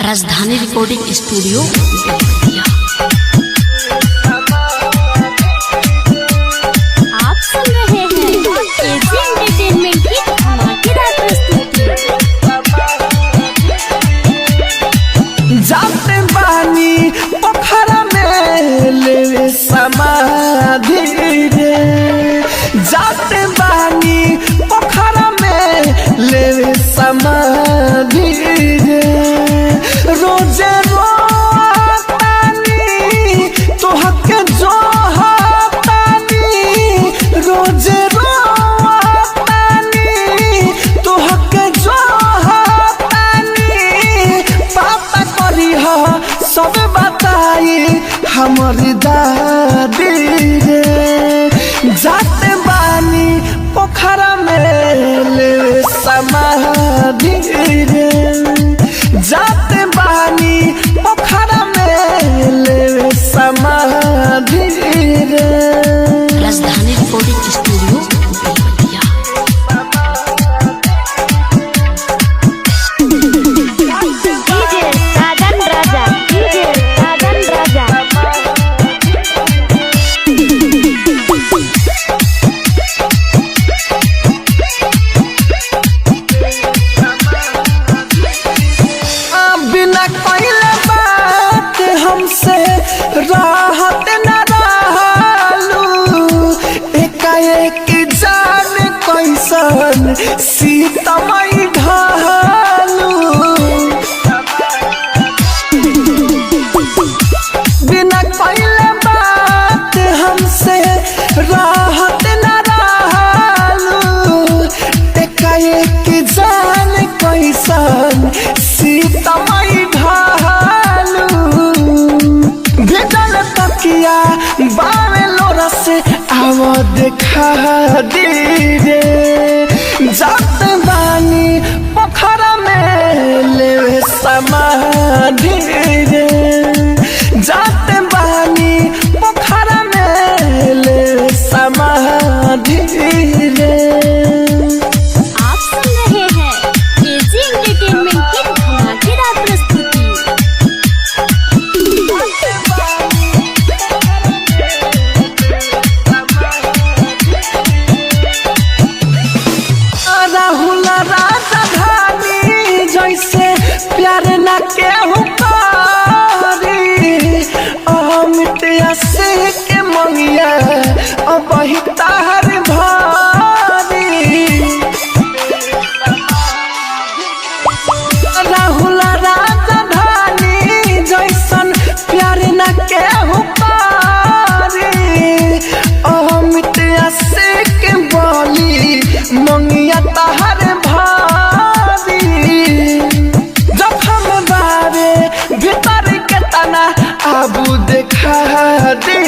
राजधानी recording studio. आप सुन रहे हैं एजी एंटरटेनमेंट की धमाकेदार प्रस्तुति। जाते बानी पोखरा में ले समाधि रे, जाते बानी पोखरा में ले समाधि रे। रोजे रोतानी तोहके जो हातानी, रोजे रोतानी तोहके जो हातानी। पापा करी हो सब बताई हमर दादी रे। जाते बानी पोखरा में ले समाधि रे, जाते बानी पोखरा में ले समाधि रे। राजधानी रिकॉर्डिंग स्टूडियो बेलवतिया। डीजे साजन राजा, डीजे साजन राजा। बिना कइले बात हमसे राहत न रहलू। एकाएक जान कैसन सीतमई ढालू। बिना कइले बात हमसे राहत न रहलू। एकाएक जान कैसन सीतमई ढालू। भेजल तकिया बावे लोरा से आव देखा दी रे। जात बानी पोखरा में ले समाधि रे, जात बानी पोखरा में ले समाधि रे। आप सुन रहे हैं एजी एंटरटेनमेंट की धमाकेदार प्रस्तुति। राहुल राजधानी जैसे प्यार न केहू करी। अमित से के मंगिया अब तार भारी। राहुल राजधानी जैसन प्यार न केहू करी। अमित से के बोली मंगिया तार भारी। जखम बारे भीतर के तना आबू देखा दे